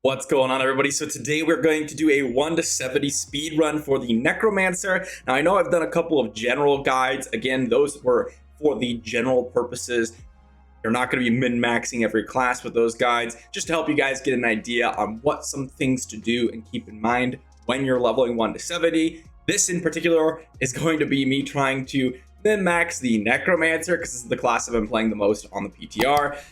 What's going on, everybody? So today we're going to do a 1 to 70 speed run for the Necromancer. Now I know I've done a couple of general guides. Again, those were for the general purposes. You're not going to be min-maxing every class with those guides, just to help you guys get an idea on what some things to do and keep in mind when you're leveling 1 to 70. This in particular is going to be me trying to min-max the Necromancer because this is the class I've been playing the most on the PTR.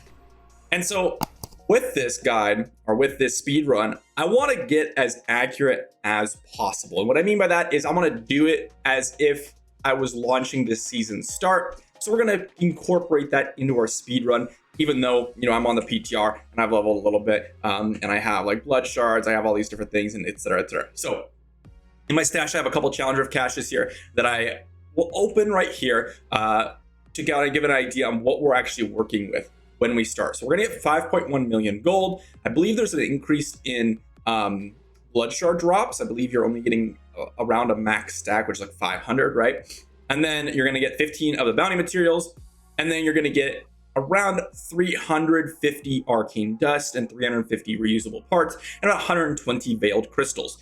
And so with this guide, or with this speed run, I want to get as accurate as possible. And what I mean by that is I want to do it as if I was launching this season start. So we're going to incorporate that into our speed run, even though, you know, I'm on the PTR and I've leveled a little bit, and I have like blood shards, I have all these different things, and etc, etc. So in my stash, I have a couple challenger of caches here that I will open right here to kind of give an idea on what we're actually working with when we start. So we're gonna get 5.1 million gold. I believe there's an increase in blood shard drops. I believe you're only getting around a max stack, which is like 500, right? And then you're gonna get 15 of the bounty materials, and then you're gonna get around 350 arcane dust and 350 reusable parts and about 120 veiled crystals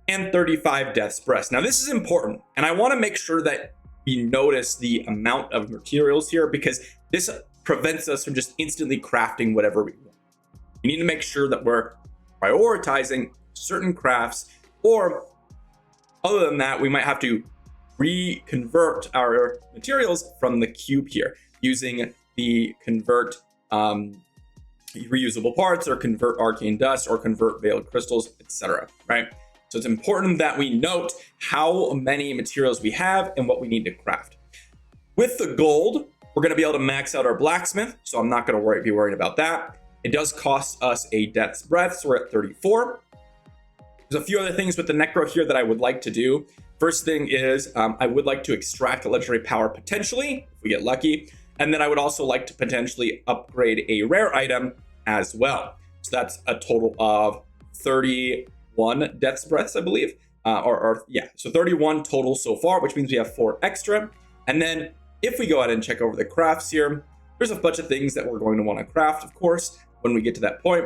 and 35 death's breath. Now this is important, and I want to make sure that you notice the amount of materials here, because this prevents us from just instantly crafting whatever we want. We need to make sure that we're prioritizing certain crafts, or other than that, we might have to reconvert our materials from the cube here using the convert reusable parts, or convert arcane dust, or convert veiled crystals, etc. Right? So it's important that we note how many materials we have and what we need to craft. With the gold, we're going to be able to max out our blacksmith, so I'm not going to be worried about that. It does cost us a death's breath, so we're at 34. There's a few other things with the necro here that I would like to do. First thing is I would like to extract a legendary power potentially, if we get lucky. And then I would also like to potentially upgrade a rare item as well. So that's a total of 31 death's breaths, I believe. Yeah, so 31 total so far, which means we have 4 extra. And then if we go ahead and check over the crafts here, there's a bunch of things that we're going to want to craft, of course, when we get to that point.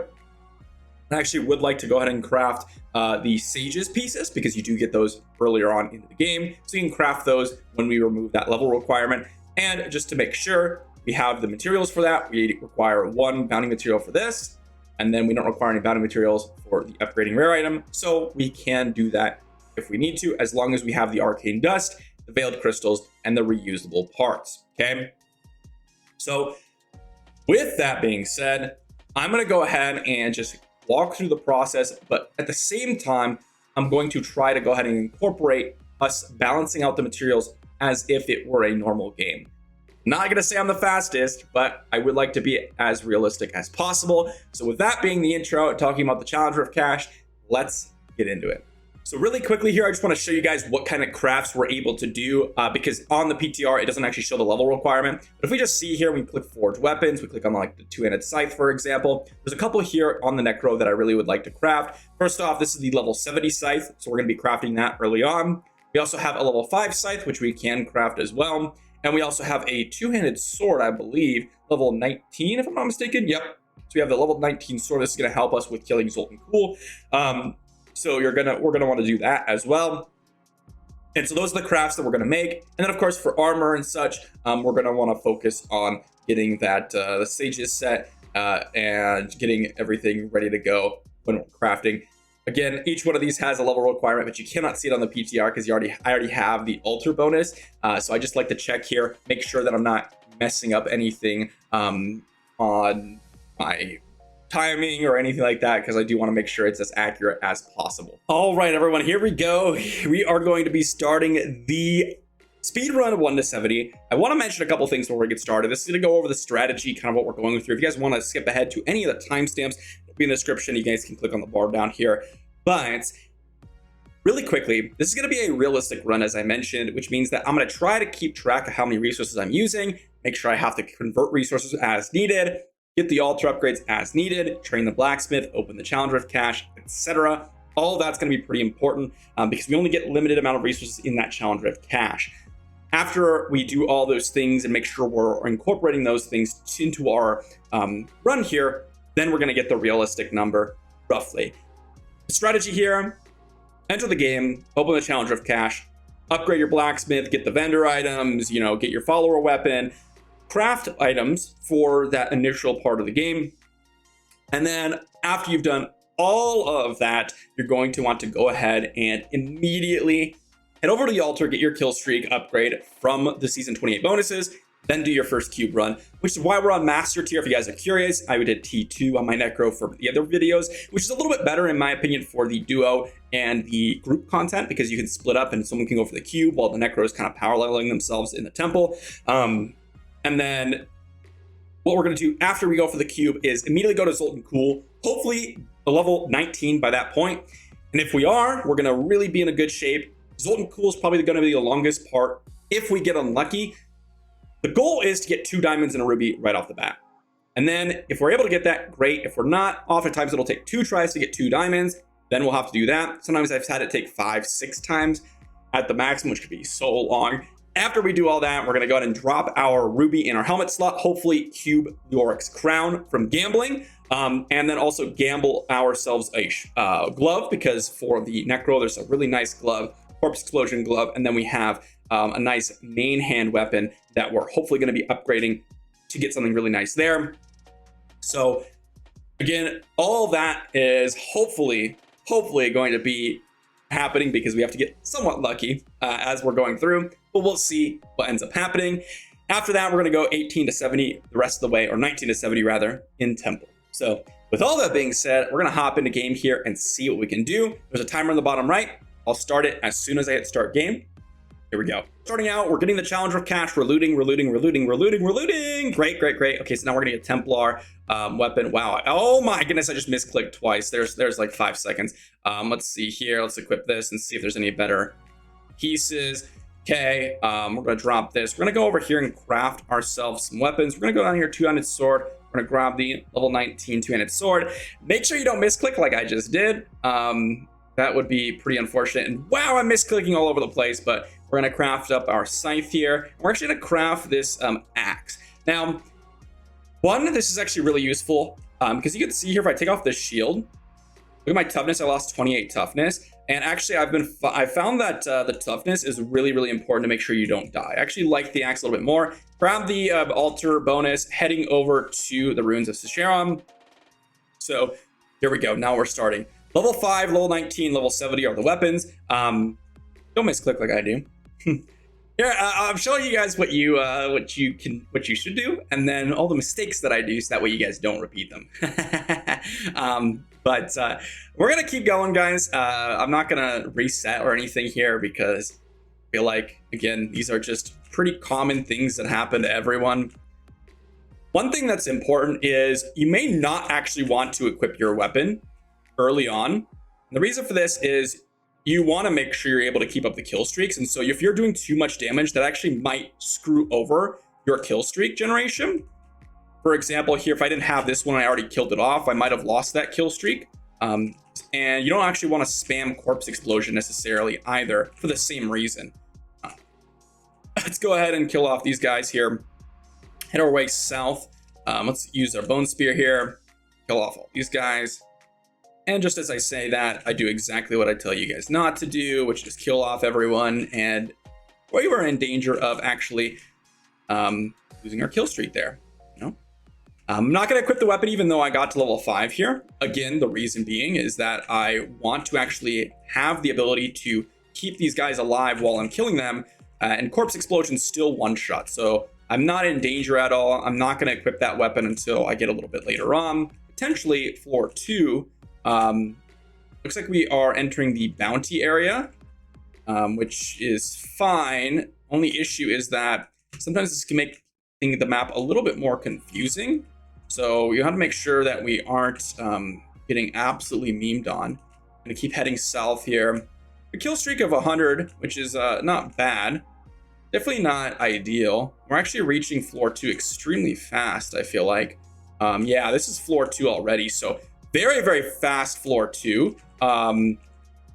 I actually would like to go ahead and craft the sages pieces, because you do get those earlier on into the game. So you can craft those when we remove that level requirement. And just to make sure we have the materials for that, we require 1 bounty material for this. And then we don't require any bounty materials for the upgrading rare item. So we can do that if we need to, as long as we have the arcane dust, the veiled crystals, and the reusable parts. Okay, so with that being said, I'm going to go ahead and just walk through the process, but at the same time, I'm going to try to go ahead and incorporate us balancing out the materials as if it were a normal game. Not going to say I'm the fastest, but I would like to be as realistic as possible. So with that being the intro, talking about the challenger of cash, let's get into it. So really quickly here, I just want to show you guys what kind of crafts we're able to do, because on the PTR, it doesn't actually show the level requirement. But if we just see here, we click forge weapons, we click on like the two-handed scythe, for example. There's a couple here on the necro that I really would like to craft. First off, this is the level 70 scythe, so we're going to be crafting that early on. We also have a level 5 scythe, which we can craft as well. And we also have a two-handed sword, I believe, level 19, if I'm not mistaken. Yep. So we have the level 19 sword. This is going to help us with killing Zoltun Kulle. So we're gonna want to do that as well. And so those are the crafts that we're gonna make. And then of course for armor and such, we're gonna want to focus on getting that the sages set and getting everything ready to go when we're crafting. Again, each one of these has a level requirement, but you cannot see it on the PTR because I already have the altar bonus. So I just like to check here, make sure that I'm not messing up anything on my timing or anything like that, because I do want to make sure it's as accurate as possible. All right, everyone, here we go. We are going to be starting the speed run of 1 to 70. I want to mention a couple things before we get started. This is going to go over the strategy, kind of what we're going through. If you guys want to skip ahead to any of the timestamps, it'll be in the description. You guys can click on the bar down here. But really quickly, this is going to be a realistic run, as I mentioned, which means that I'm going to try to keep track of how many resources I'm using, make sure I have to convert resources as needed, get the altar upgrades as needed, train the blacksmith, open the challenger of cash, etc. All of that's going to be pretty important because we only get limited amount of resources in that challenger of cash. After we do all those things and make sure we're incorporating those things into our run here, then we're going to get the realistic number roughly. The strategy here: enter the game, open the Challenger of Cash, upgrade your blacksmith, get the vendor items, you know, get your follower weapon, craft items for that initial part of the game. And then after you've done all of that, you're going to want to go ahead and immediately head over to the altar, get your kill streak upgrade from the season 28 bonuses, then do your first cube run, which is why we're on master tier. If you guys are curious, I did T2 on my Necro for the other videos, which is a little bit better in my opinion for the duo and the group content, because you can split up and someone can go for the cube while the Necro is kind of power leveling themselves in the temple. And then what we're going to do after we go for the cube is immediately go to Zoltun Kulle, hopefully a level 19 by that point. And if we are, we're going to really be in a good shape. Zoltun Kulle is probably going to be the longest part if we get unlucky. The goal is to get 2 diamonds and a ruby right off the bat. And then if we're able to get that, great. If we're not, oftentimes it'll take 2 tries to get 2 diamonds. Then we'll have to do that. Sometimes I've had it take 5, 6 times at the maximum, which could be so long. After we do all that, we're going to go ahead and drop our ruby in our helmet slot, hopefully cube Yorick's crown from gambling, and then also gamble ourselves a glove, because for the Necro, there's a really nice glove, corpse explosion glove, and then we have a nice main hand weapon that we're hopefully going to be upgrading to get something really nice there. So again, all that is hopefully going to be happening, because we have to get somewhat lucky as we're going through, but we'll see what ends up happening. After that, we're going to go 18 to 70 the rest of the way, or 19 to 70 rather, in temple. So with all that being said, we're going to hop into game here and see what we can do. There's a timer on the bottom right. I'll start it as soon as I hit start game. Here we go. Starting out, we're getting the Challenger of Cash. We're looting. Great. Okay, so now we're gonna get a Templar weapon. Wow. Oh my goodness, I just misclicked twice. There's like 5 seconds. Let's see here. Let's equip this and see if there's any better pieces. Okay, we're gonna drop this. We're gonna go over here and craft ourselves some weapons. We're gonna go down here, 2-handed sword. We're gonna grab the level 19 2-handed sword. Make sure you don't misclick like I just did. That would be pretty unfortunate. And wow, I'm misclicking all over the place, but we're going to craft up our scythe here. We're actually going to craft this axe. Now, this is actually really useful because you can see here, if I take off this shield, look at my toughness. I lost 28 toughness. And actually, I found that the toughness is really important to make sure you don't die. I actually like the axe a little bit more. Grab the altar bonus, heading over to the ruins of Secheron. So here we go. Now we're starting. Level 5, level 19, level 70 are the weapons. Don't misclick like I do. Here, I'm showing you guys what you should do, and then all the mistakes that I do, so that way you guys don't repeat them. But we're gonna keep going, guys. I'm not gonna reset or anything here, because I feel like, again, these are just pretty common things that happen to everyone. One thing that's important is you may not actually want to equip your weapon early on. And the reason for this is you want to make sure you're able to keep up the kill streaks. And so if you're doing too much damage, that actually might screw over your kill streak generation. For example, here, if I didn't have this one, I already killed it off, I might have lost that kill streak. And you don't actually want to spam corpse explosion necessarily either, for the same reason. Let's go ahead and kill off these guys here. Head our way south. Let's use our bone spear here. Kill off all these guys. And just as I say that, I do exactly what I tell you guys not to do, which is kill off everyone. And we were in danger of actually losing our kill streak there. You know, I'm not going to equip the weapon, even though I got to level 5 here. Again, the reason being is that I want to actually have the ability to keep these guys alive while I'm killing them. And corpse explosion still one shot. So I'm not in danger at all. I'm not going to equip that weapon until I get a little bit later on. Potentially floor 2. Looks like we are entering the bounty area, which is fine. Only issue is that sometimes this can make the map a little bit more confusing. So you have to make sure that we aren't getting absolutely memed on. I'm gonna keep heading south here. A kill streak of 100, which is not bad. Definitely not ideal. We're actually reaching floor 2 extremely fast, I feel like. Yeah, this is floor 2 already, so very fast floor 2.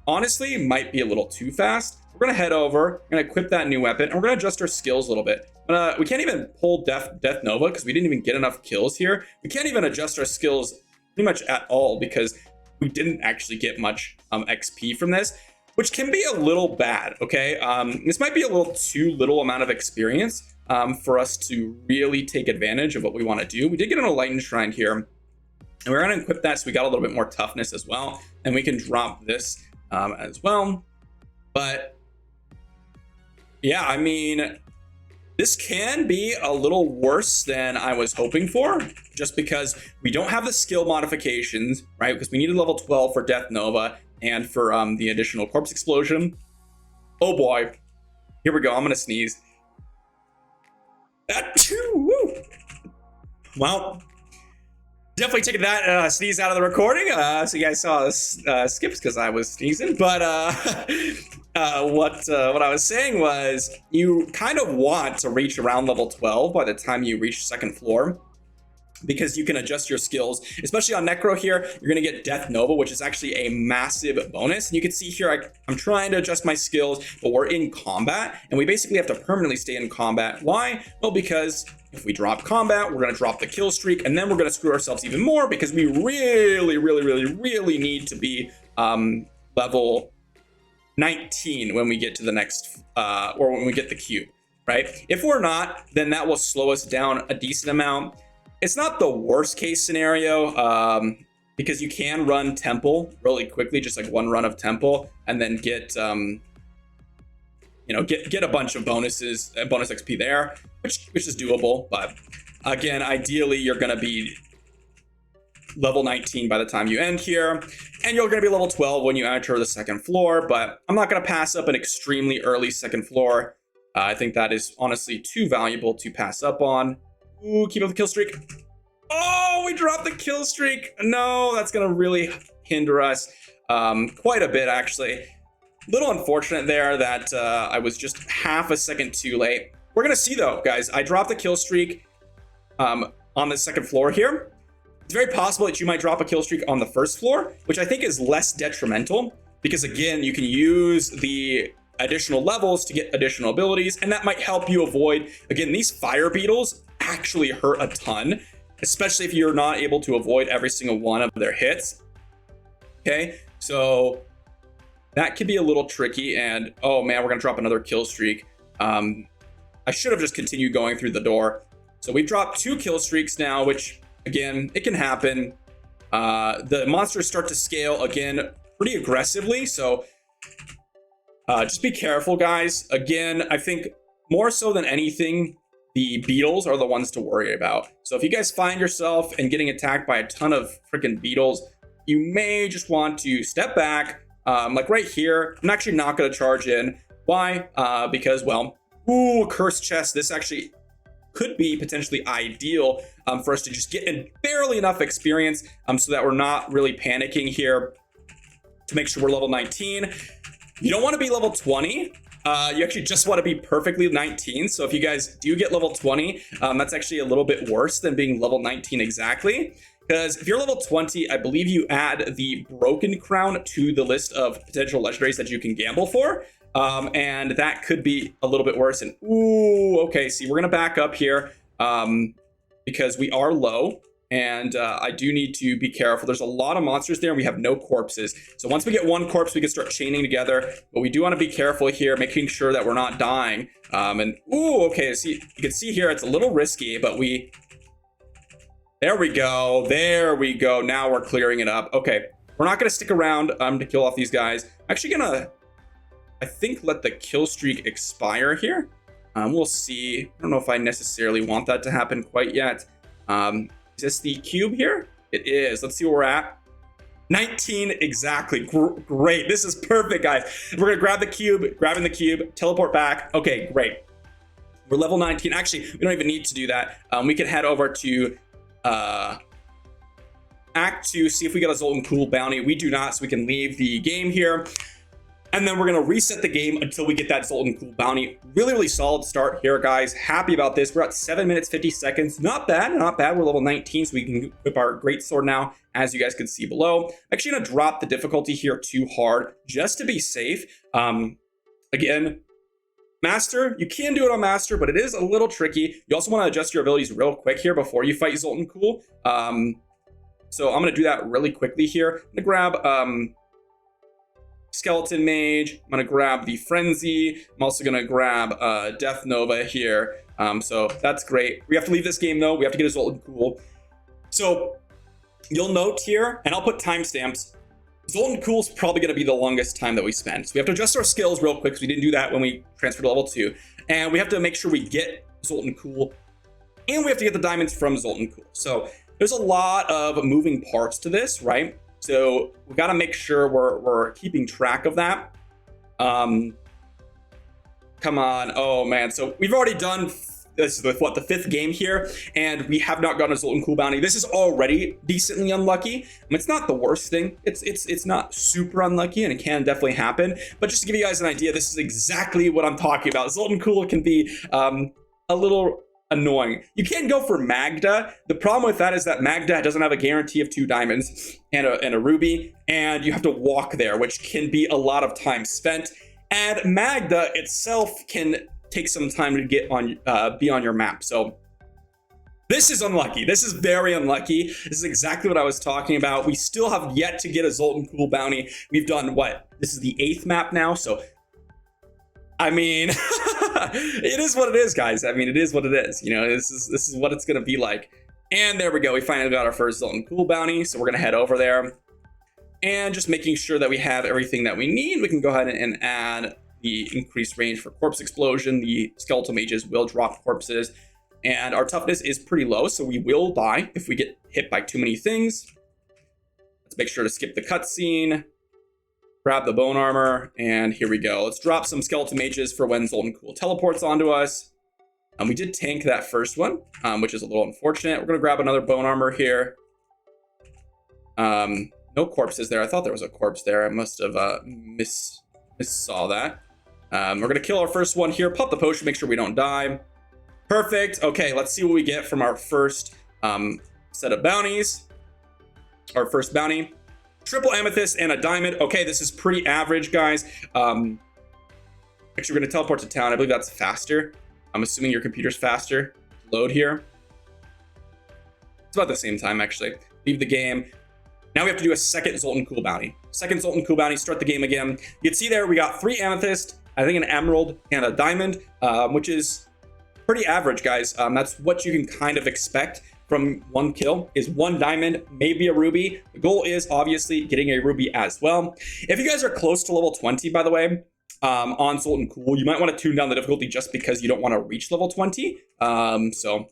Honestly, might be a little too fast. We're gonna head over, we're gonna equip that new weapon, and we're gonna adjust our skills a little bit. We can't even pull Death Nova because we didn't even get enough kills here. We can't even adjust our skills pretty much at all, because we didn't actually get much XP from this, which can be a little bad, okay? This might be a little too little amount of experience for us to really take advantage of what we want to do. We did get an Enlightened Shrine here, and we're going to equip that so we got a little bit more toughness as well, and we can drop this as well. But yeah, I mean, this can be a little worse than I was hoping for, just because we don't have the skill modifications, right? Because we needed level 12 for Death Nova and for the additional Corpse Explosion. Oh boy, here we go. I'm gonna sneeze. Well, definitely taking that sneeze out of the recording. So you guys saw this skips because I was sneezing. But what I was saying was, you kind of want to reach around level 12 by the time you reach second floor, because you can adjust your skills, especially on Necro here. You're going to get Death Nova, which is actually a massive bonus. And you can see here, I'm trying to adjust my skills, but we're in combat, and we basically have to permanently stay in combat. Why? Well, because if we drop combat, we're going to drop the kill streak, and then we're going to screw ourselves even more, because we really need to be level 19 when we get to the next, or when we get the cube, right? If we're not, then that will slow us down a decent amount. It's not the worst case scenario, because you can run Temple really quickly, just like one run of Temple, and then get, you know, get a bunch of bonuses, bonus XP there, which is doable. But again, ideally, you're going to be level 19 by the time you end here, and you're going to be level 12 when you enter the second floor. But I'm not going to pass up an extremely early second floor. I think that is honestly too valuable to pass up on. Ooh, keep up the kill streak. Oh, we dropped the kill streak. No, that's going to really hinder us quite a bit, actually. Little unfortunate there that I was just half a second too late. We're going to see, though, guys. I dropped the kill streak on the second floor here. It's very possible that you might drop a kill streak on the first floor, which I think is less detrimental, because, again, you can use the additional levels to get additional abilities, and that might help you avoid, again, these fire beetles actually hurt a ton, especially if you're not able to avoid every single one of their hits. Okay, so that could be a little tricky, and oh man, we're gonna drop another kill streak. I should have just continued going through the door. So we've dropped 2 kill streaks now, which again, it can happen. The monsters start to scale again pretty aggressively, so just be careful, guys. Again, I think more so than anything, the beetles are the ones to worry about. So if you guys find yourself and getting attacked by a ton of freaking beetles, you may just want to step back. Like right here, I'm actually not going to charge in. Why? Because, well, ooh, cursed chest. This actually could be potentially ideal for us to just get in barely enough experience so that we're not really panicking here, to make sure we're level 19. You don't want to be level 20. You actually just want to be perfectly 19. So if you guys do get level 20, that's actually a little bit worse than being level 19 exactly. Because if you're level 20, I believe you add the Broken Crown to the list of potential legendaries that you can gamble for. And that could be a little bit worse. And ooh, okay, see, we're going to back up here because we are low. And I do need to be careful. There's a lot of monsters there, and we have no corpses. So once we get one corpse, we can start chaining together. But we do want to be careful here, making sure that we're not dying. And ooh, okay, see, you can see here it's a little risky, but we... There we go. There we go. Now we're clearing it up. Okay, we're not going to stick around to kill off these guys. I'm actually going to, I think, let the kill streak expire here. We'll see. I don't know if I necessarily want that to happen quite yet. Is this the cube here? It is. Let's see where we're at. 19 exactly. Great. This is perfect, guys. We're gonna grab the cube, grabbing the cube, teleport back. Okay, great. We're level 19. Actually, we don't even need to do that. We can head over to Act 2, see if we get a Zoltun Kulle bounty. We do not, so we can leave the game here. And then we're going to reset the game until we get that Zoltun Kulle bounty. Really solid start here, guys. Happy about this. We're at 7 minutes, 50 seconds. Not bad, not bad. We're level 19, so we can equip our great sword now, as you guys can see below. I'm actually going to drop the difficulty here too hard, just to be safe. Again, Master, you can do it on Master, but it is a little tricky. You also want to adjust your abilities real quick here before you fight Zoltun Kulle. So I'm going to do that really quickly here. I'm going to grab Skeleton Mage. I'm going to grab the Frenzy. I'm also going to grab Death Nova here. So that's great. We have to leave this game though. We have to get a Zoltun Kulle. So you'll note here, and I'll put timestamps, Zoltun Kulle is probably going to be the longest time that we spend. So we have to adjust our skills real quick because we didn't do that when we transferred to level 2. And we have to make sure we get Zoltun Kulle, and we have to get the diamonds from Zoltun Kulle. So there's a lot of moving parts to this, right? So we got to make sure we're keeping track of that. Come on. Oh man. So we've already done, this is the 5th game here, and we have not gotten a Zoltun Kulle bounty. This is already decently unlucky. I mean, it's not the worst thing. It's not super unlucky, and it can definitely happen. But just to give you guys an idea, this is exactly what I'm talking about. Zoltun Kulle can be a little annoying. You can't go for Magda. The problem with that is that Magda doesn't have a guarantee of 2 diamonds and a ruby, and you have to walk there, which can be a lot of time spent. And Magda itself can take some time to get on, be on your map. So this is unlucky. This is very unlucky. This is exactly what I was talking about. We still have yet to get a Zoltun Kulle bounty. We've done what? This is the 8th map now. So I mean, it is what it is, guys. I mean, it is what it is. You know, this is what it's gonna be like. And there we go. We finally got our first Zoltun Kulle bounty. So we're gonna head over there, and just making sure that we have everything that we need. We can go ahead and add the increased range for corpse explosion. The skeletal mages will drop corpses, and our toughness is pretty low, so we will die if we get hit by too many things. Let's make sure to skip the cutscene. Grab the bone armor, and here we go. Let's drop some skeleton mages for when Zoltun Kulle teleports onto us. We did tank that first one, which is a little unfortunate. We're gonna grab another bone armor here. No corpses there. I thought there was a corpse there. I must have saw that. We're gonna kill our first one here. Pop the potion, make sure we don't die. Perfect. Okay, let's see what we get from our first set of bounties. Our first bounty. Triple amethyst and a diamond. Okay, this is pretty average, guys. Actually, we're gonna teleport to town. I believe that's faster. I'm assuming your computer's faster. Load here. It's about the same time, actually. Leave the game. Now we have to do a second Zoltun Kulle bounty. Second Zoltun Kulle bounty, start the game again. You can see there we got 3 amethyst, I think an emerald, and a diamond, which is pretty average, guys. That's what you can kind of expect from one kill, is 1 diamond, maybe a ruby. The goal is obviously getting a ruby as well. If you guys are close to level 20, by the way, on Zoltun Kulle, you might want to tune down the difficulty just because you don't want to reach level 20. So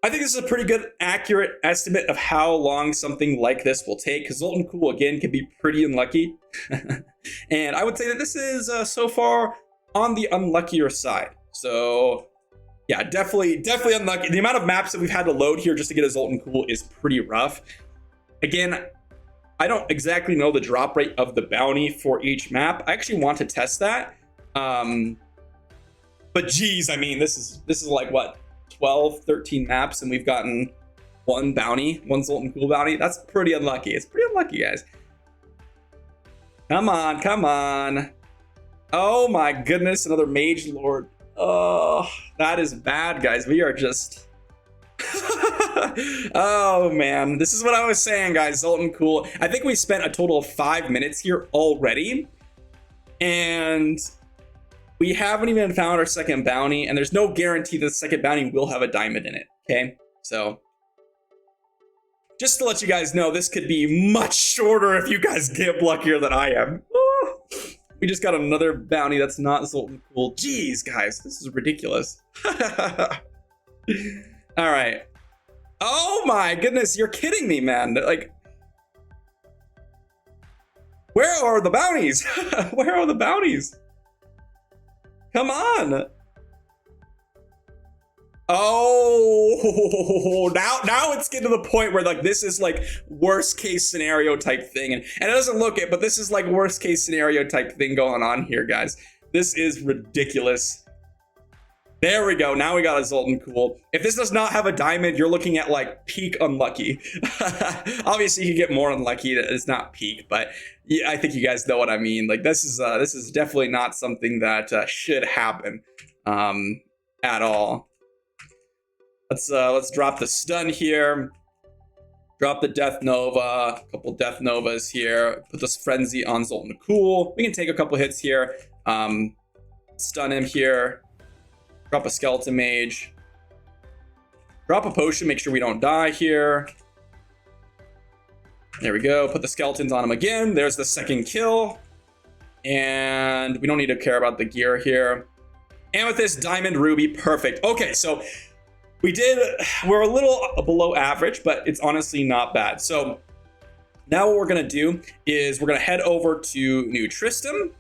I think this is a pretty good, accurate estimate of how long something like this will take, because Zoltun Kulle, again, can be pretty unlucky. And I would say that this is, so far, on the unluckier side. So yeah, definitely unlucky. The amount of maps that we've had to load here just to get a Zoltun Kulle is pretty rough. Again, I don't exactly know the drop rate of the bounty for each map. I actually want to test that. But geez, I mean, this is like what, 12, 13 maps, and we've gotten 1 bounty, 1 Zoltun Kulle bounty. That's pretty unlucky. It's pretty unlucky, guys. Come on, come on. Oh my goodness, another mage lord. Oh, that is bad, guys. We are just oh man, this is what I was saying, guys. Zoltun Kulle, I think we spent a total of 5 minutes here already, and we haven't even found our second bounty, and there's no guarantee that the second bounty will have a diamond in it. Okay, so just to let you guys know, this could be much shorter if you guys get luckier than I am. We just got another bounty that's not Zoltun Kulle. Jeez, guys, this is ridiculous. All right. Oh my goodness, you're kidding me, man. Like, where are the bounties? Where are the bounties? Come on. Oh, now it's getting to the point where like this is like worst case scenario type thing, and it doesn't look it, but this is like worst case scenario type thing going on here, guys. This is ridiculous. There we go. Now we got a Zoltun Kulle. If this does not have a diamond, you're looking at like peak unlucky. Obviously, you get more unlucky. It's not peak, but yeah, I think you guys know what I mean. Like this is definitely not something that should happen at all. Let's drop the stun here. Drop the Death Nova, a couple Death Novas here. Put this Frenzy on Zoltun Kulle. We can take a couple hits here. Stun him here. Drop a Skeleton Mage. Drop a potion, make sure we don't die here. There we go. Put the skeletons on him again. There's the second kill. And we don't need to care about the gear here. Amethyst, Diamond, Ruby, perfect. Okay, so we're a little below average, but it's honestly not bad. So now what we're gonna do is we're gonna head over to New Tristram.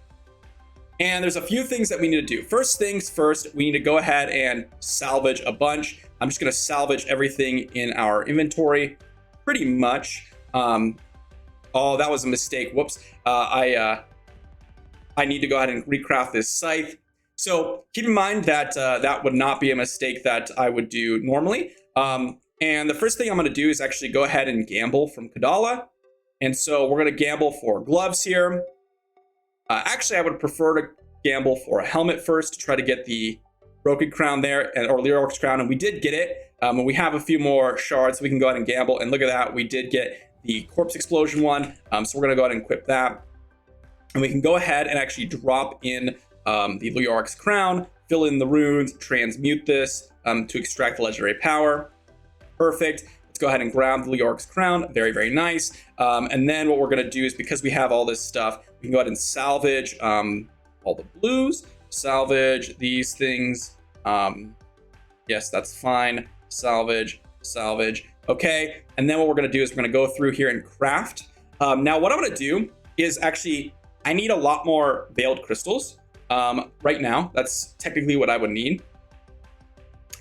And there's a few things that we need to do. First things first, we need to go ahead and salvage a bunch. I'm just gonna salvage everything in our inventory, pretty much. Oh, that was a mistake. Whoops. I need to go ahead and recraft this scythe. So keep in mind that that would not be a mistake that I would do normally. And the first thing I'm gonna do is actually go ahead and gamble from Kadala. And so we're gonna gamble for gloves here. Actually, I would prefer to gamble for a helmet first to try to get the Broken Crown there, or Leoric's Crown, and we did get it. And we have a few more shards, we can go ahead and gamble. And look at that, we did get the Corpse Explosion one. So we're gonna go ahead and equip that. And we can go ahead and actually drop in the Leoric's Crown, fill in the runes, transmute this to extract the legendary power. Perfect. Let's go ahead and grab the Leoric's Crown. Very, very nice. And then what we're gonna do is, because we have all this stuff, we can go ahead and salvage all the blues, salvage these things. Yes, that's fine. Salvage, salvage. Okay, and then what we're gonna do is we're gonna go through here and craft. Now what I'm gonna do is actually, I need a lot more veiled crystals right now. That's technically what I would need.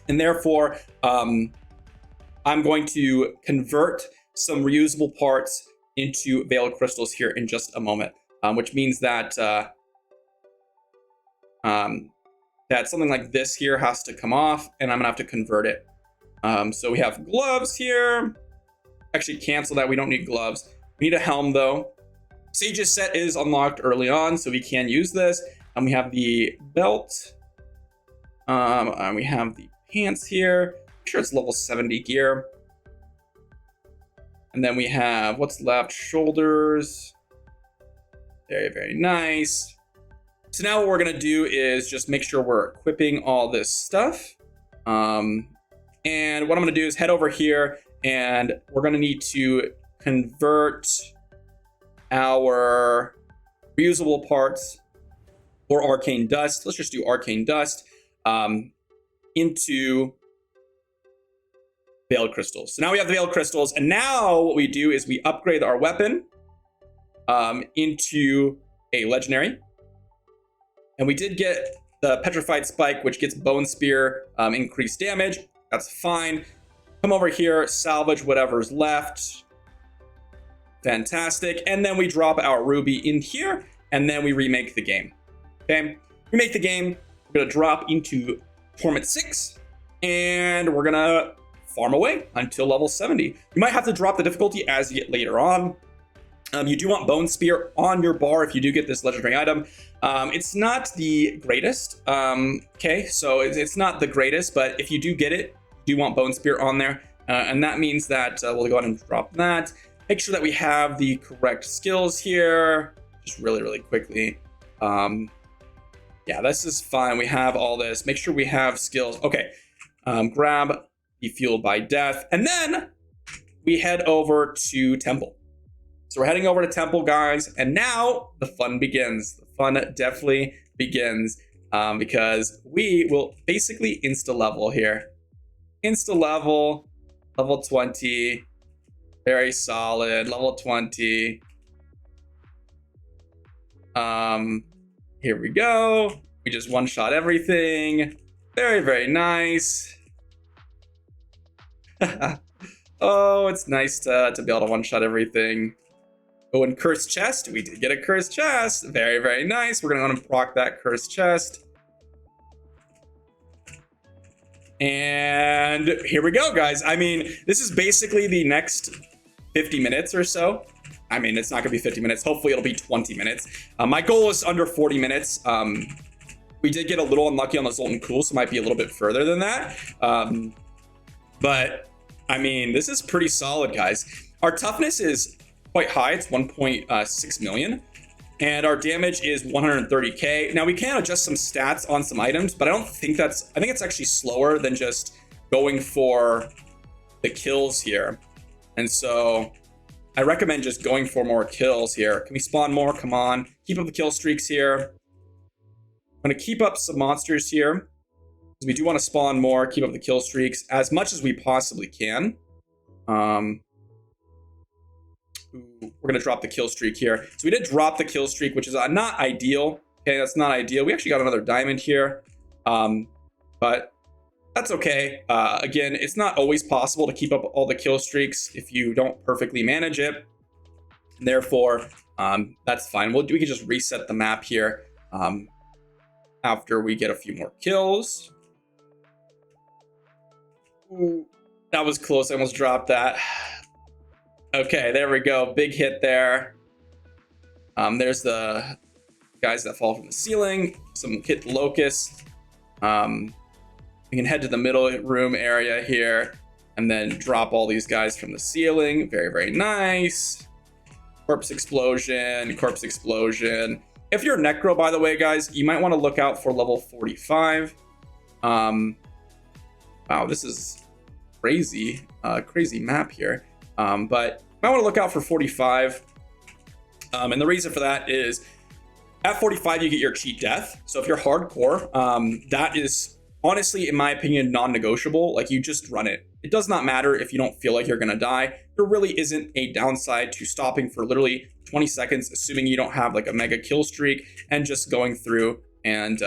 And therefore, I'm going to convert some reusable parts into veiled crystals here in just a moment, which means that that something like this here has to come off, and I'm gonna have to convert it. So we have gloves here. Actually, cancel that. We don't need gloves. We need a helm though. Sage's set is unlocked early on, so we can use this. And we have the belt. And we have the pants here. I'm sure it's level 70 gear. And then we have what's left, shoulders. Very, very nice. So now what we're gonna do is just make sure we're equipping all this stuff. And what I'm gonna do is head over here, and we're gonna need to convert our reusable parts or arcane dust. Let's just do arcane dust into veiled crystals. So now we have the veiled crystals, and now what we do is we upgrade our weapon into a legendary. And we did get the petrified spike, which gets bone spear increased damage. That's fine. Come over here, salvage whatever's left. Fantastic. And then we drop our ruby in here, and then we remake the game. Okay, remake the game. We're gonna drop into Torment 6, and we're gonna farm away until level 70. You might have to drop the difficulty as you get later on. You do want Bone Spear on your bar if you do get this legendary item. It's not the greatest. Okay, so it's not the greatest, but if you do get it, you do want Bone Spear on there. And that means that we'll go ahead and drop that. Make sure that we have the correct skills here. Just really, really quickly. Yeah, this is fine. We have all this. Make sure we have skills. Okay, grab the Fueled by Death. And then we head over to Temple. So we're heading over to Temple, guys, and now the fun begins. The fun definitely begins because we will basically insta-level here. Insta-level, level 20, very solid, level 20. Here we go. We just one-shot everything. Very, very nice. Oh, it's nice to be able to one-shot everything. Oh, and Cursed Chest. We did get a Cursed Chest. Very, very nice. We're going to want to proc that Cursed Chest. And here we go, guys. I mean, this is basically the next 50 minutes or so. I mean, it's not going to be 50 minutes. Hopefully, it'll be 20 minutes. My goal is under 40 minutes. We did get a little unlucky on the Zoltun Kulle, so it might be a little bit further than that. But, I mean, this is pretty solid, guys. Our toughness is quite high. It's 1.6 million. And our damage is 130k. Now we can adjust some stats on some items, but I don't think that's, I think it's actually slower than just going for the kills here. And so I recommend just going for more kills here. Can we spawn more? Come on. Keep up the kill streaks here. I'm going to keep up some monsters here, because we do want to spawn more, keep up the kill streaks as much as we possibly can. We're going to drop the kill streak here. So we did drop the kill streak, which is not ideal. Okay, that's not ideal. We actually got another diamond here, but that's okay. Again, it's not always possible to keep up all the kill streaks if you don't perfectly manage it. And therefore, that's fine. We can just reset the map here after we get a few more kills. Ooh, that was close. I almost dropped that. Okay, there we go. Big hit there. There's the guys that fall from the ceiling. Some hit the locust. We can head to the middle room area here and then drop all these guys from the ceiling. Very, very nice. Corpse explosion, corpse explosion. If you're Necro, by the way, guys, you might want to look out for level 45. Wow, this is crazy, crazy map here. But you might want to look out for 45. And the reason for that is at 45, you get your cheat death. So if you're hardcore, that is honestly, in my opinion, non-negotiable. Like, you just run it. It does not matter if you don't feel like you're going to die. There really isn't a downside to stopping for literally 20 seconds, assuming you don't have like a mega kill streak, and just going through and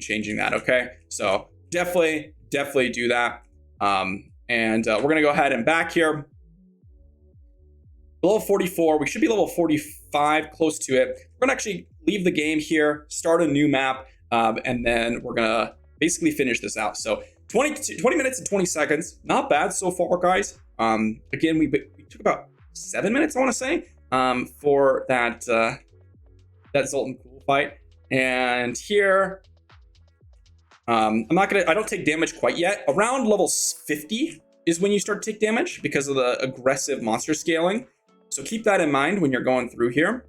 changing that. Okay, so definitely do that. We're gonna go ahead and back here. Level 44, we should be level 45, close to it. We're gonna actually leave the game here, start a new map, and then we're gonna basically finish this out. So 20 minutes and 20 seconds, not bad so far, guys. Again, we took about 7 minutes, I want to say, for that Zoltun Kulle fight. And here, I don't take damage quite yet. Around level 50 is when you start to take damage because of the aggressive monster scaling. So keep that in mind when you're going through here.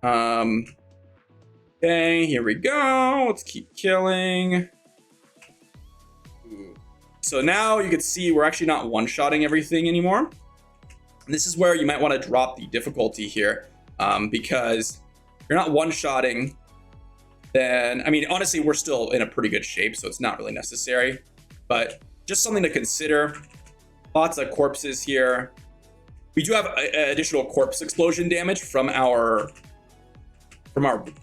Okay, here we go. Let's keep killing. So now you can see we're actually not one-shotting everything anymore. And this is where you might want to drop the difficulty here, because if you're not one-shotting, then, I mean, honestly, we're still in a pretty good shape, so it's not really necessary. But just something to consider. Lots of corpses here. We do have additional corpse explosion damage from our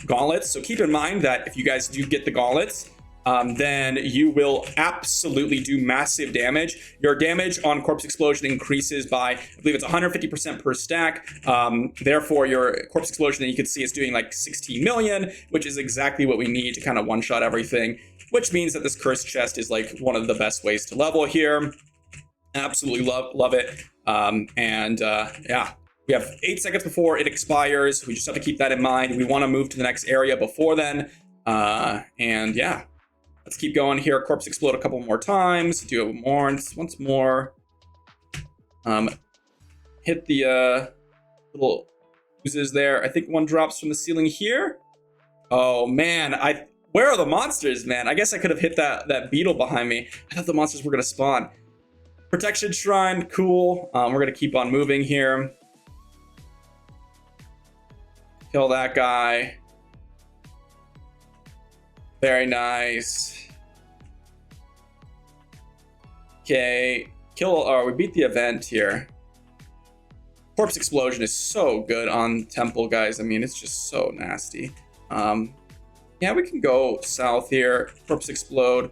gauntlets. So keep in mind that if you guys do get the gauntlets, then you will absolutely do massive damage. Your damage on corpse explosion increases by, I believe it's 150% per stack. Therefore, your corpse explosion that you can see is doing like 16 million, which is exactly what we need to kind of one-shot everything, which means that this cursed chest is like one of the best ways to level here. Absolutely love it. Yeah. We have 8 seconds before it expires. We just have to keep that in mind. We want to move to the next area before then. And yeah, let's keep going here. Corpse explode a couple more times. Do more once more. Hit the little oozes there. I think one drops from the ceiling here. Oh man, where are the monsters, man? I guess I could have hit that beetle behind me. I thought the monsters were gonna spawn. Protection shrine, cool. We're gonna keep on moving here. Kill that guy. Very nice. Okay, we beat the event here. Corpse explosion is so good on temple, guys. I mean, it's just so nasty. Yeah, we can go south here. Corpse explode.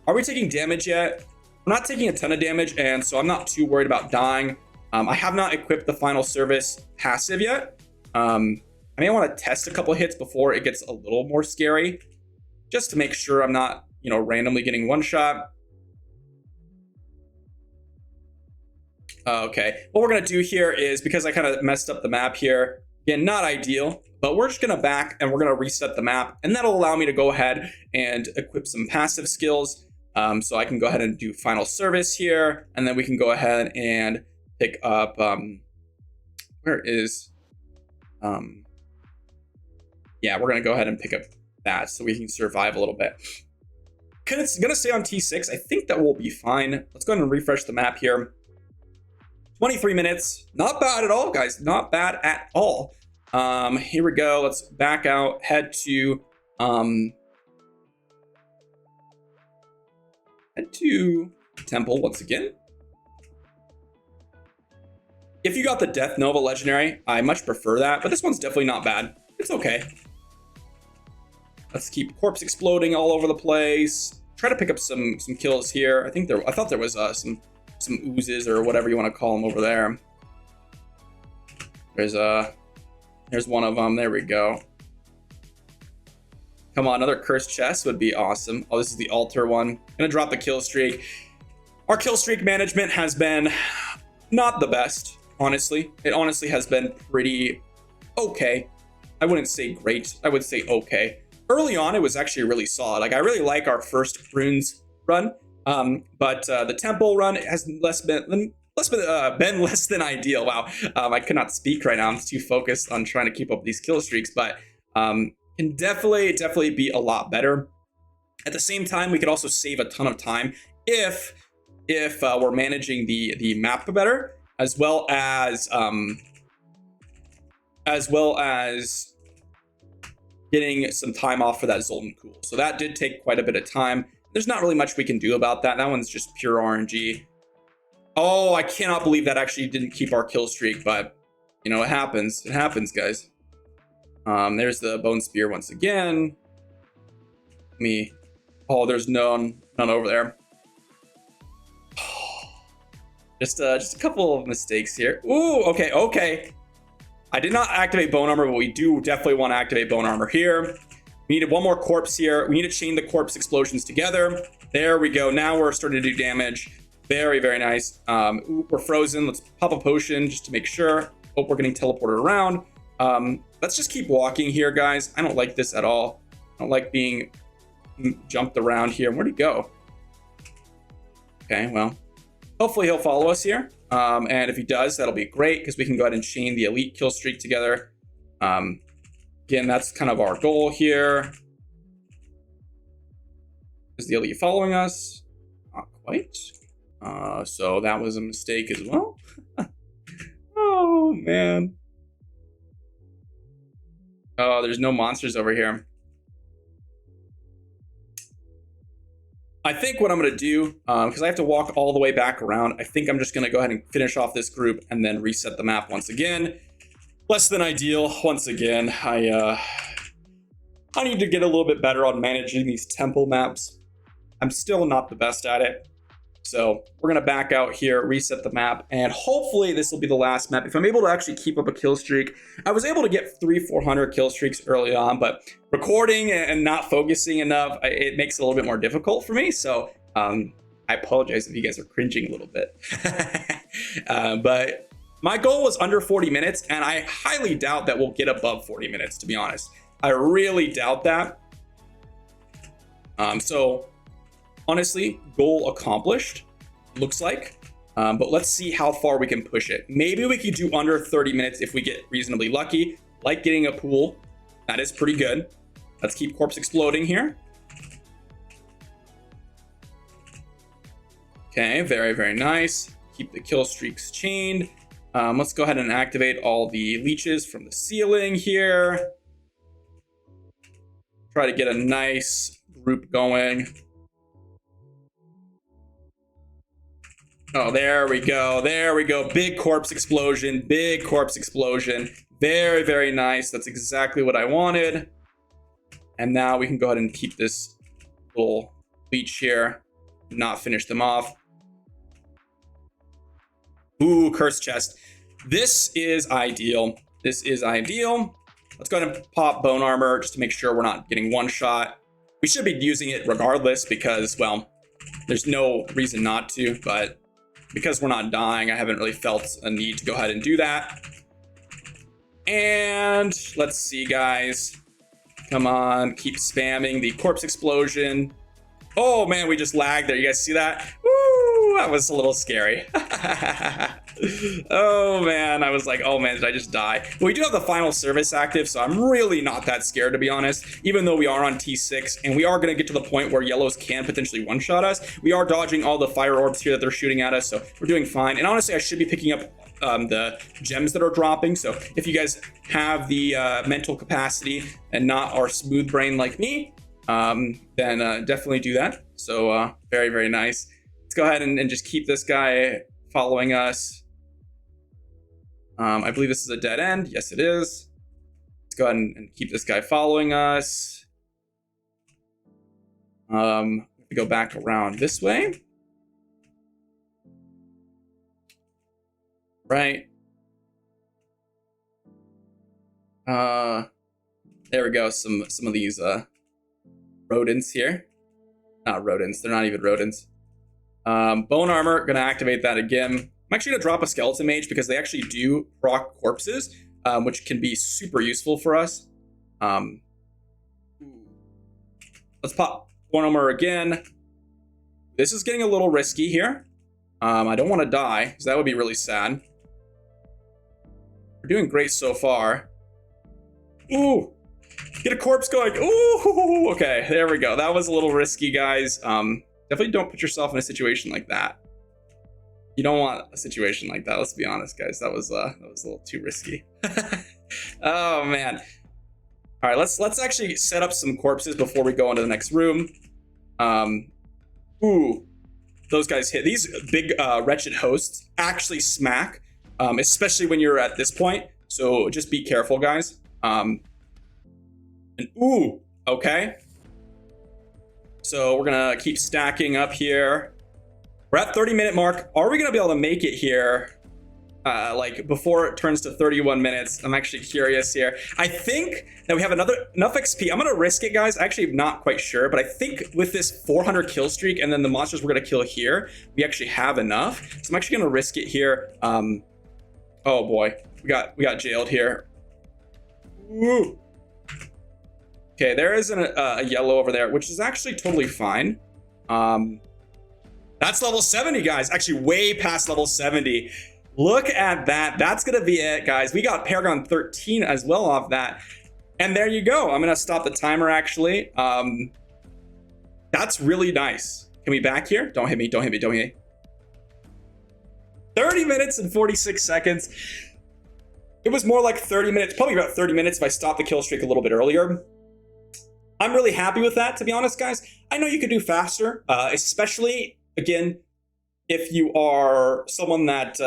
Are we taking damage yet? We're not taking a ton of damage, and so I'm not too worried about dying. I have not equipped the final service passive yet. I may want to test a couple hits before it gets a little more scary, just to make sure I'm not, randomly getting one shot. Okay, what we're gonna do here is, because I kind of messed up the map here, again, not ideal, but we're just gonna back and we're gonna reset the map, and that'll allow me to go ahead and equip some passive skills. So I can go ahead and do final service here, and then we can go ahead and pick up, where is, yeah, we're gonna go ahead and pick up that so we can survive a little bit. It's gonna stay on T6. I think that will be fine. Let's go ahead and refresh the map here. 23 minutes, not bad at all, guys, not bad at all. Here we go, let's back out, head to Temple once again. If you got the Death Nova Legendary, I much prefer that, but this one's definitely not bad. It's okay. Let's keep corpse exploding all over the place. Try to pick up some kills here. I thought there was some oozes or whatever you want to call them over there. There's one of them. There we go. Come on, another cursed chest would be awesome. Oh, this is the altar one. Gonna drop the kill streak. Our kill streak management has been not the best, honestly. It honestly has been pretty okay. I wouldn't say great. I would say okay. Early on, it was actually really solid. Like, I really like our first runes run, but the temple run has been less than ideal. Wow, I could not speak right now. I'm too focused on trying to keep up these kill streaks, but can definitely be a lot better. At the same time, we could also save a ton of time if we're managing the map better, as well as getting some time off for that Zoltun Kulle. So that did take quite a bit of time. There's not really much we can do about that. That one's just pure RNG. Oh, I cannot believe that actually didn't keep our kill streak, but you know, it happens. It happens, guys. There's the bone spear once again. Oh, there's none over there. Just a couple of mistakes here. Ooh, okay. I did not activate bone armor, but we do definitely want to activate bone armor here. We needed one more corpse here. We need to chain the corpse explosions together. There we go. Now we're starting to do damage. Very nice. Ooh, we're frozen. Let's pop a potion just to make sure. Oh, we're getting teleported around. Let's just keep walking here, guys. I don't like this at all. I don't like being jumped around here. Where'd he go? Okay, well, hopefully he'll follow us here. And if he does, that'll be great because we can go ahead and chain the elite kill streak together. Again, that's kind of our goal here. Is the elite following us? Not quite. So that was a mistake as well. Oh, man. Oh, there's no monsters over here. I think what I'm going to do, because I have to walk all the way back around, I think I'm just going to go ahead and finish off this group and then reset the map once again. Less than ideal. Once again, I need to get a little bit better on managing these temple maps. I'm still not the best at it. So we're going to back out here, reset the map, and hopefully this will be the last map. If I'm able to actually keep up a kill streak, I was able to get 300-400 kill streaks early on, but recording and not focusing enough, it makes it a little bit more difficult for me. So I apologize if you guys are cringing a little bit. But my goal was under 40 minutes, and I highly doubt that we'll get above 40 minutes, to be honest. I really doubt that. So honestly, goal accomplished, looks like. But let's see how far we can push it. Maybe we could do under 30 minutes if we get reasonably lucky, like getting a pool. That is pretty good. Let's keep corpse exploding here. Okay, very nice. Keep the kill streaks chained. Let's go ahead and activate all the leeches from the ceiling here. Try to get a nice group going. Oh, there we go. Big corpse explosion. Very nice. That's exactly what I wanted. And now we can go ahead and keep this little leech here. Not finish them off. Ooh, cursed chest. This is ideal. Let's go ahead and pop bone armor just to make sure we're not getting one shot. We should be using it regardless because, well, there's no reason not to, but because we're not dying, I haven't really felt a need to go ahead and do that. And let's see, guys. Come on, keep spamming the corpse explosion. Oh man, we just lagged there. You guys see that? Woo, that was a little scary. Oh man, I was like, oh man, did I just die? But we do have the final service active, so I'm really not that scared, to be honest. Even though we are on T6 and we are going to get to the point where yellows can potentially one-shot us, we are dodging all the fire orbs here that they're shooting at us, so we're doing fine. And honestly, I should be picking up the gems that are dropping. So if you guys have the mental capacity and not are smooth brain like me, then definitely do that. So very, very nice. Let's go ahead and just keep this guy following us. I believe this is a dead end. Yes, it is. Let's go ahead and keep this guy following us. We go back around this way. Right. There we go. Some of these rodents here. Not rodents. They're not even rodents. Bone armor. Gonna activate that again. I'm actually gonna drop a skeleton mage because they actually do proc corpses, which can be super useful for us. Let's pop bone armor again. This is getting a little risky here. I don't want to die because that would be really sad. We're doing great so far. Ooh, get a corpse going. Ooh, okay, there we go. That was a little risky, guys. Definitely don't put yourself in a situation like that. You don't want a situation like that. Let's be honest, guys. That was a little too risky. Oh man. All right, let's actually set up some corpses before we go into the next room. Ooh, those guys hit. These big wretched hosts actually smack, especially when you're at this point. So just be careful, guys. And ooh, okay. So we're gonna keep stacking up here. We're at 30-minute mark. Are we gonna be able to make it here? Like before it turns to 31 minutes. I'm actually curious here. I think that we have enough XP. I'm gonna risk it, guys. Actually, I'm not quite sure, but I think with this 400 kill streak and then the monsters we're gonna kill here, we actually have enough. So I'm actually gonna risk it here. Oh boy, we got jailed here. Woo. Okay, there is a yellow over there, which is actually totally fine. That's level 70, guys. Actually, way past level 70. Look at that. That's going to be it, guys. We got Paragon 13 as well off that. And there you go. I'm going to stop the timer, actually. That's really nice. Can we back here? Don't hit me. Don't hit me. Don't hit me. 30 minutes and 46 seconds. It was more like 30 minutes, probably about 30 minutes if I stopped the kill streak a little bit earlier. I'm really happy with that, to be honest, guys. I know you could do faster, especially, again, if you are someone that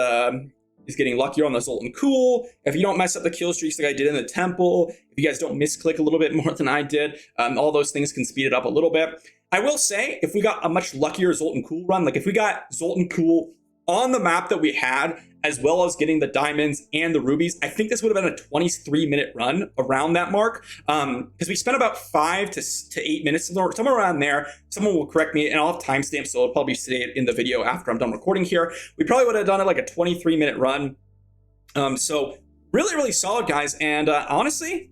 is getting luckier on the Zoltun Kulle, if you don't mess up the kill streaks like I did in the temple, if you guys don't misclick a little bit more than I did, all those things can speed it up a little bit. I will say, if we got a much luckier Zoltun Kulle run, like if we got Zoltun Kulle on the map that we had, as well as getting the diamonds and the rubies, I think this would have been a 23-minute run around that mark, because we spent about 5 to 8 minutes, somewhere around there. Someone will correct me, and I'll have timestamps, so I'll probably say it in the video after I'm done recording here. We probably would have done it like a 23-minute run. So really, really solid, guys, and honestly,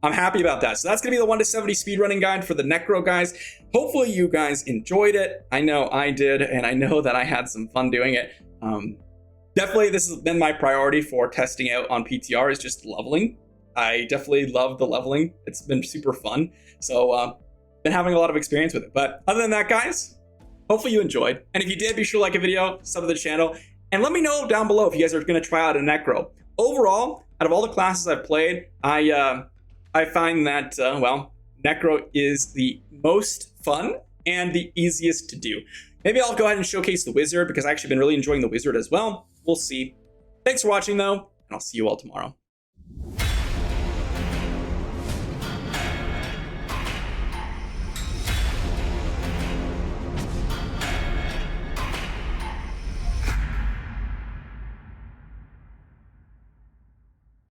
I'm happy about that. So that's going to be the 1 to 70 speedrunning guide for the Necro, guys. Hopefully you guys enjoyed it. I know I did, and I know that I had some fun doing it. Definitely, this has been my priority for testing out on PTR, is just leveling. I definitely love the leveling. It's been super fun. So, been having a lot of experience with it. But other than that, guys, hopefully you enjoyed. And if you did, be sure to like a video, sub to the channel, and let me know down below if you guys are going to try out a Necro. Overall, out of all the classes I've played, I find that, well, Necro is the most fun and the easiest to do. Maybe I'll go ahead and showcase the Wizard, because I've actually been really enjoying the Wizard as well. We'll see. Thanks for watching, though, and I'll see you all tomorrow.